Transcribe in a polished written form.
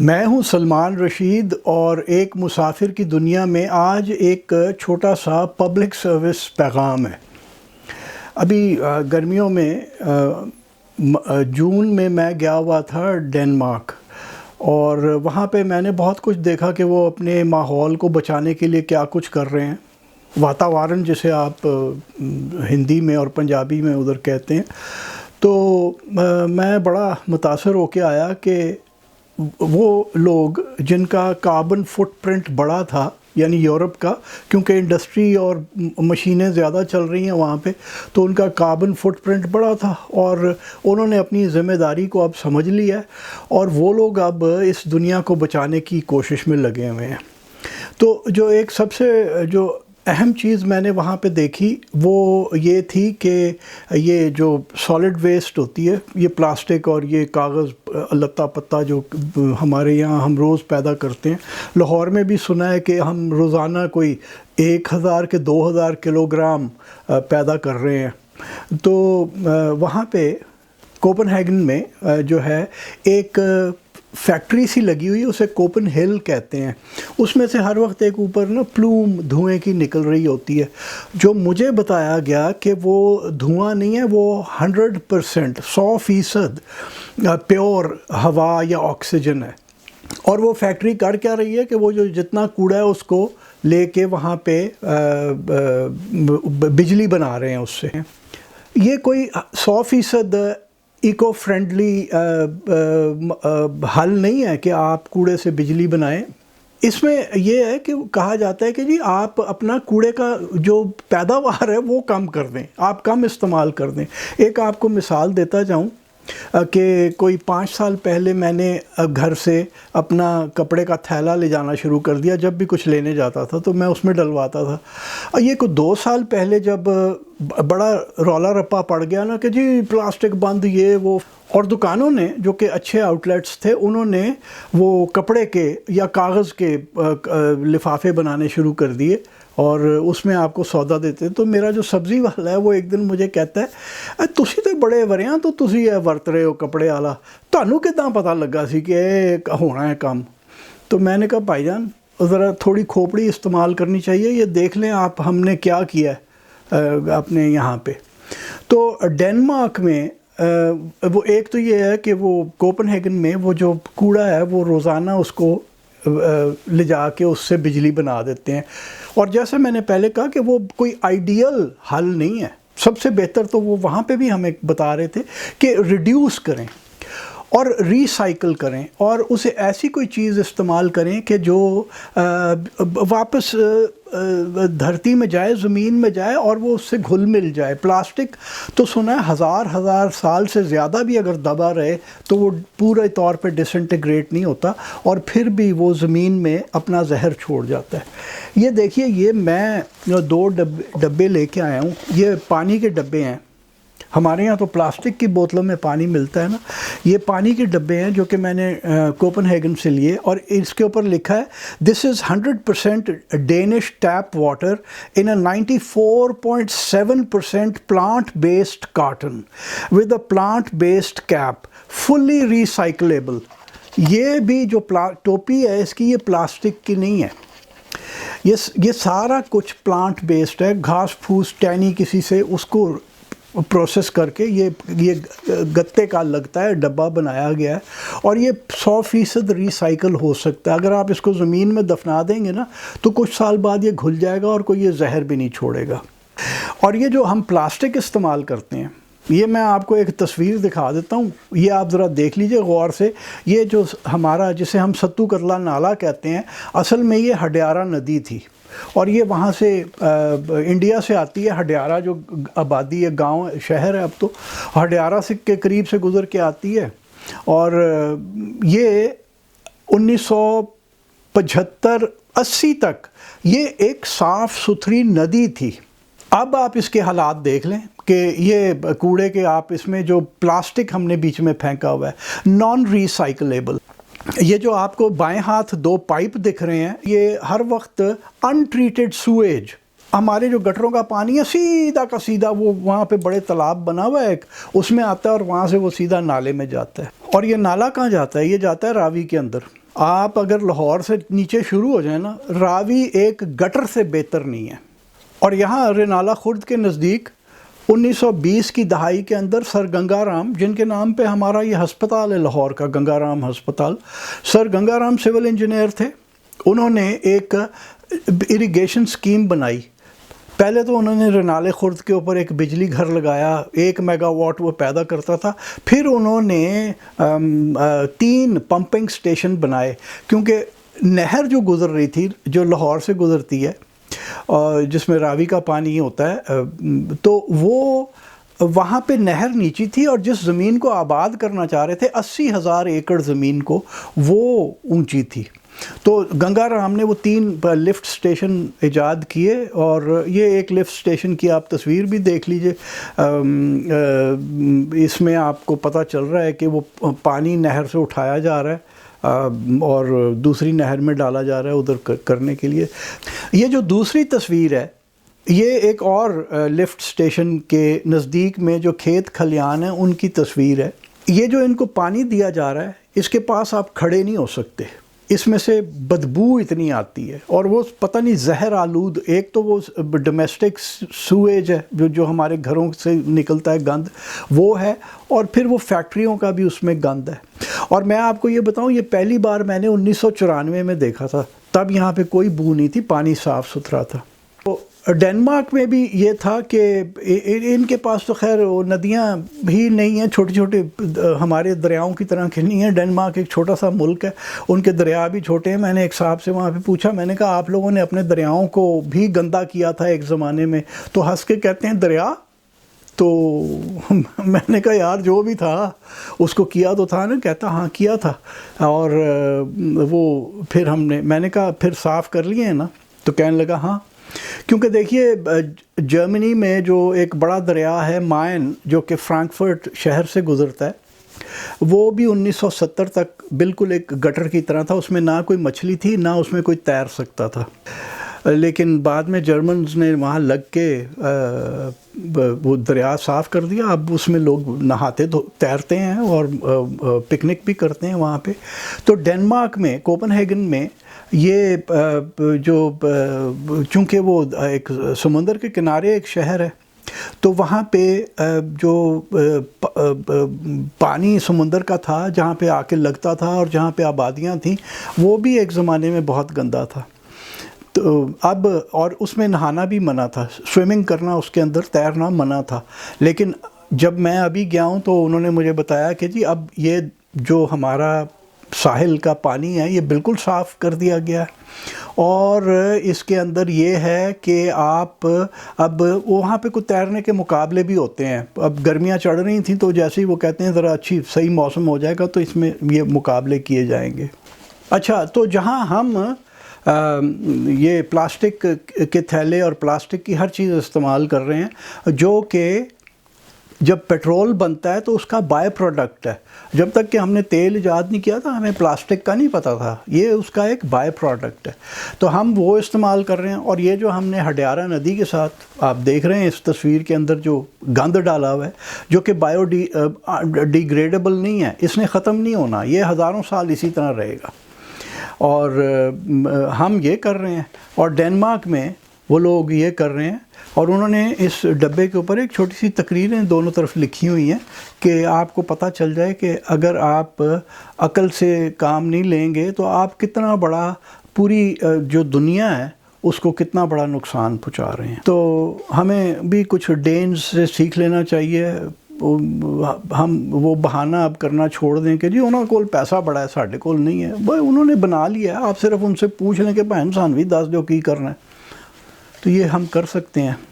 میں ہوں سلمان رشید اور ایک مسافر کی دنیا میں آج ایک چھوٹا سا پبلک سروس پیغام ہے۔ ابھی گرمیوں میں جون میں گیا ہوا تھا ڈنمارک، اور وہاں پہ میں نے بہت کچھ دیکھا کہ وہ اپنے ماحول کو بچانے کے لیے کیا کچھ کر رہے ہیں۔ واتاورن جسے آپ ہندی میں اور پنجابی میں ادھر کہتے ہیں۔ تو میں بڑا متاثر ہو کے آیا کہ وہ لوگ جن کا کاربن فٹ پرنٹ بڑا تھا، یعنی یورپ کا، کیونکہ انڈسٹری اور مشینیں زیادہ چل رہی ہیں وہاں پہ، تو ان کا کاربن فٹ پرنٹ بڑا تھا، اور انہوں نے اپنی ذمہ داری کو اب سمجھ لیا ہے، اور وہ لوگ اب اس دنیا کو بچانے کی کوشش میں لگے ہوئے ہیں۔ تو جو ایک سب سے جو اہم چیز میں نے وہاں پہ دیکھی وہ یہ تھی کہ یہ جو سالڈ ویسٹ ہوتی ہے، یہ پلاسٹک اور یہ کاغذ لتا پتا جو ہمارے یہاں ہم روز پیدا کرتے ہیں، لاہور میں بھی سنا ہے کہ ہم روزانہ کوئی 1000 کے 2000 کلو گرام پیدا کر رہے ہیں۔ تو وہاں پہ کوپن ہیگن میں جو ہے ایک فیکٹری سی لگی ہوئی، اسے کوپن ہل کہتے ہیں۔ اس میں سے ہر وقت ایک اوپر پلوم دھوئیں کی نکل رہی ہوتی ہے، جو مجھے بتایا گیا کہ وہ دھواں نہیں ہے، وہ 100% 100% پیور ہوا یا آکسیجن ہے۔ اور وہ فیکٹری کر کیا رہی ہے کہ وہ جو جتنا کوڑا ہے اس کو لے کے وہاں پہ بجلی بنا رہے ہیں اس سے۔ یہ کوئی 100% ایکو فرینڈلی حل نہیں ہے کہ آپ کوڑے سے بجلی بنائیں۔ اس میں یہ ہے کہ کہا جاتا ہے کہ جی آپ اپنا کوڑے کا جو پیداوار ہے وہ کم کر دیں، آپ کم استعمال کر دیں۔ ایک آپ کو مثال دیتا جاؤں کہ کوئی 5 سال پہلے میں نے گھر سے اپنا کپڑے کا تھیلا لے جانا شروع کر دیا۔ جب بھی کچھ لینے جاتا تھا تو میں اس میں ڈلواتا تھا۔ یہ کوئی 2 سال پہلے جب بڑا رولا رپا پڑ گیا نا کہ جی پلاسٹک بند یہ وہ، اور دکانوں نے جو کہ اچھے آؤٹ لیٹس تھے انہوں نے وہ کپڑے کے یا کاغذ کے لفافے بنانے شروع کر دیے اور اس میں آپ کو سودا دیتے۔ تو میرا جو سبزی والا ہے وہ ایک دن مجھے کہتا ہے تسی تے بڑے وریاں تو تسی یہ ورت رہے ہو کپڑے والا، تانوں کداں پتہ لگا سی کہ ہونا ہے کام؟ تو میں نے کہا بھائی جان ذرا تھوڑی کھوپڑی استعمال کرنی چاہیے، یہ دیکھ لیں آپ ہم نے کیا کیا ہے اپنے یہاں پہ۔ تو ڈنمارک میں وہ ایک تو یہ ہے کہ وہ کوپن ہیگن میں وہ جو کوڑا ہے وہ روزانہ اس کو لے جا کے اس سے بجلی بنا دیتے ہیں۔ اور جیسے میں نے پہلے کہا کہ وہ کوئی آئیڈیل حل نہیں ہے، سب سے بہتر تو وہ وہاں پہ بھی ہمیں بتا رہے تھے کہ ریڈیوس کریں اور ری سائیکل کریں، اور اسے ایسی کوئی چیز استعمال کریں کہ جو واپس دھرتی میں جائے، زمین میں جائے اور وہ اس سے گھل مل جائے۔ پلاسٹک تو سنا ہے ہزار سال سے زیادہ بھی اگر دبا رہے تو وہ پورے طور پہ ڈس انٹیگریٹ نہیں ہوتا، اور پھر بھی وہ زمین میں اپنا زہر چھوڑ جاتا ہے۔ یہ دیکھیے، یہ میں 2 ڈبے لے کے آیا ہوں، یہ پانی کے ڈبے ہیں۔ ہمارے یہاں تو پلاسٹک کی بوتلوں میں پانی ملتا ہے نا، یہ پانی کے ڈبے ہیں جو کہ میں نے کوپن ہیگن سے لیے، اور اس کے اوپر لکھا ہے this is 100% Danish tap water in a 94.7% plant based cotton with a plant based cap fully recyclable. یہ بھی جو ٹوپی ہے اس کی یہ پلاسٹک کی نہیں ہے، یہ سارا کچھ پلانٹ بیسڈ ہے، گھاس پھوس ٹہنی کسی سے اس کو پروسیس کر کے یہ گتے کا لگتا ہے، ڈبہ بنایا گیا ہے، اور یہ 100% ریسائیکل ہو سکتا ہے۔ اگر آپ اس کو زمین میں دفنا دیں گے نا تو کچھ سال بعد یہ گھل جائے گا اور کوئی یہ زہر بھی نہیں چھوڑے گا۔ اور یہ جو ہم پلاسٹک استعمال کرتے ہیں، یہ میں آپ کو ایک تصویر دکھا دیتا ہوں، یہ آپ ذرا دیکھ لیجئے غور سے۔ یہ جو ہمارا جسے ہم ستو کرلا نالا کہتے ہیں، اصل میں یہ ہڈیارہ ندی تھی، اور یہ وہاں سے انڈیا سے آتی ہے۔ ہڈیارہ جو آبادی ہے، گاؤں شہر ہے اب تو، ہڈیارہ سے کے قریب سے گزر کے آتی ہے، اور یہ 1975-80 تک یہ ایک صاف ستھری ندی تھی۔ اب آپ اس کے حالات دیکھ لیں کہ یہ کوڑے کے آپ اس میں جو پلاسٹک ہم نے بیچ میں پھینکا ہوا ہے، نان ریسائکلیبل۔ یہ جو آپ کو بائیں ہاتھ 2 پائپ دکھ رہے ہیں، یہ ہر وقت ان ٹریٹڈ سویج، ہمارے جو گٹروں کا پانی ہے سیدھا کا سیدھا وہ وہاں پہ بڑے تالاب بنا ہوا ہے ایک، اس میں آتا ہے اور وہاں سے وہ سیدھا نالے میں جاتا ہے۔ اور یہ نالا کہاں جاتا ہے؟ یہ جاتا ہے راوی کے اندر۔ آپ اگر لاہور سے نیچے شروع ہو جائیں نا، راوی ایک گٹر سے بہتر نہیں ہے۔ اور یہاں رینالہ خرد کے نزدیک 1920 کی دہائی کے اندر سر گنگا رام، جن کے نام پہ ہمارا یہ ہسپتال ہے لاہور کا، گنگا رام ہسپتال، سر گنگا رام سول انجینئر تھے۔ انہوں نے ایک اریگیشن سکیم بنائی۔ پہلے تو انہوں نے رینالہ خرد کے اوپر ایک بجلی گھر لگایا، 1 میگا واٹ وہ پیدا کرتا تھا۔ پھر انہوں نے 3 پمپنگ سٹیشن بنائے، کیونکہ نہر جو گزر رہی تھی، جو لاہور سے گزرتی ہے، جس میں راوی کا پانی ہوتا ہے، تو وہ وہاں پہ نہر نیچی تھی، اور جس زمین کو آباد کرنا چاہ رہے تھے 80,000 ایکڑ زمین کو، وہ اونچی تھی۔ تو گنگا رام نے وہ 3 لفٹ سٹیشن ایجاد کیے، اور یہ ایک لفٹ سٹیشن کی آپ تصویر بھی دیکھ لیجئے۔ اس میں آپ کو پتہ چل رہا ہے کہ وہ پانی نہر سے اٹھایا جا رہا ہے اور دوسری نہر میں ڈالا جا رہا ہے ادھر کرنے کے لیے۔ یہ جو دوسری تصویر ہے، یہ ایک اور لفٹ سٹیشن کے نزدیک میں جو کھیت کھلیان ہیں ان کی تصویر ہے۔ یہ جو ان کو پانی دیا جا رہا ہے، اس کے پاس آپ کھڑے نہیں ہو سکتے، اس میں سے بدبو اتنی آتی ہے، اور وہ پتہ نہیں زہر آلود، ایک تو وہ ڈومیسٹک سویج ہے جو ہمارے گھروں سے نکلتا ہے گند، وہ ہے، اور پھر وہ فیکٹریوں کا بھی اس میں گند ہے۔ اور میں آپ کو یہ بتاؤں، یہ پہلی بار میں نے 1994 میں دیکھا تھا، تب یہاں پہ کوئی بو نہیں تھی، پانی صاف ستھرا تھا۔ ڈنمارک میں بھی یہ تھا کہ ان کے پاس تو خیر وہ ندیاں بھی نہیں ہیں، چھوٹے چھوٹے ہمارے دریاؤں کی طرح کے نہیں ہیں۔ ڈنمارک ایک چھوٹا سا ملک ہے، ان کے دریا بھی چھوٹے ہیں۔ میں نے ایک صاحب سے وہاں پہ پوچھا، میں نے کہا آپ لوگوں نے اپنے دریاؤں کو بھی گندا کیا تھا ایک زمانے میں؟ تو ہنس کے کہتے ہیں دریا؟ تو میں نے کہا یار جو بھی تھا اس کو کیا تو تھا نا؟ کہتا ہاں کیا تھا، اور وہ پھر میں نے کہا پھر صاف کر لیے ہیں نا؟ تو کہنے لگا ہاں، کیونکہ دیکھیے جرمنی میں جو ایک بڑا دریا ہے مائن، جو کہ فرانکفرٹ شہر سے گزرتا ہے، وہ بھی 1970 تک بالکل ایک گٹر کی طرح تھا، اس میں نہ کوئی مچھلی تھی، نہ اس میں کوئی تیر سکتا تھا۔ لیکن بعد میں جرمنز نے وہاں لگ کے وہ دریا صاف کر دیا، اب اس میں لوگ نہاتے تیرتے ہیں اور پکنک بھی کرتے ہیں وہاں پہ۔ تو ڈنمارک میں، کوپن ہیگن میں، یہ جو چونکہ وہ ایک سمندر کے کنارے ایک شہر ہے، تو وہاں پہ جو پانی سمندر کا تھا جہاں پہ آ کے لگتا تھا اور جہاں پہ آبادیاں تھیں، وہ بھی ایک زمانے میں بہت گندا تھا۔ تو اب اور اس میں نہانا بھی منع تھا، سوئمنگ کرنا اس کے اندر، تیرنا منع تھا۔ لیکن جب میں ابھی گیا ہوں تو انہوں نے مجھے بتایا کہ جی اب یہ جو ہمارا ساحل کا پانی ہے یہ بالکل صاف کر دیا گیا ہے، اور اس کے اندر یہ ہے کہ آپ اب وہاں پہ کوئی تیرنے کے مقابلے بھی ہوتے ہیں۔ اب گرمیاں چڑھ رہی تھیں تو جیسے ہی وہ کہتے ہیں ذرا اچھی صحیح موسم ہو جائے گا تو اس میں یہ مقابلے کیے جائیں گے۔ اچھا، تو جہاں ہم یہ پلاسٹک کے تھیلے اور پلاسٹک کی ہر چیز استعمال کر رہے ہیں، جو کہ جب پیٹرول بنتا ہے تو اس کا بائی پروڈکٹ ہے۔ جب تک کہ ہم نے تیل ایجاد نہیں کیا تھا ہمیں پلاسٹک کا نہیں پتہ تھا، یہ اس کا ایک بائی پروڈکٹ ہے، تو ہم وہ استعمال کر رہے ہیں۔ اور یہ جو ہم نے ہڈیارہ ندی کے ساتھ آپ دیکھ رہے ہیں اس تصویر کے اندر جو گند ڈالا ہوا ہے، جو کہ بایو ڈیگریڈیبل نہیں ہے، اس نے ختم نہیں ہونا، یہ ہزاروں سال اسی طرح رہے گا، اور ہم یہ کر رہے ہیں۔ اور ڈنمارک میں وہ لوگ یہ کر رہے ہیں، اور انہوں نے اس ڈبے کے اوپر ایک چھوٹی سی تقریریں دونوں طرف لکھی ہوئی ہیں کہ آپ کو پتہ چل جائے کہ اگر آپ عقل سے کام نہیں لیں گے تو آپ کتنا بڑا پوری جو دنیا ہے اس کو کتنا بڑا نقصان پہنچا رہے ہیں۔ تو ہمیں بھی کچھ ڈینز سے سیکھ لینا چاہیے۔ ہم وہ بہانہ اب کرنا چھوڑ دیں کہ جی انہوں کو پیسہ بڑا ہے ساڈے کول نہیں ہے، بھائی انہوں نے بنا لیا ہے، آپ صرف ان سے پوچھ لیں کہ بہن سان بھی دس جو کی کرنا ہے، تو یہ ہم کر سکتے ہیں۔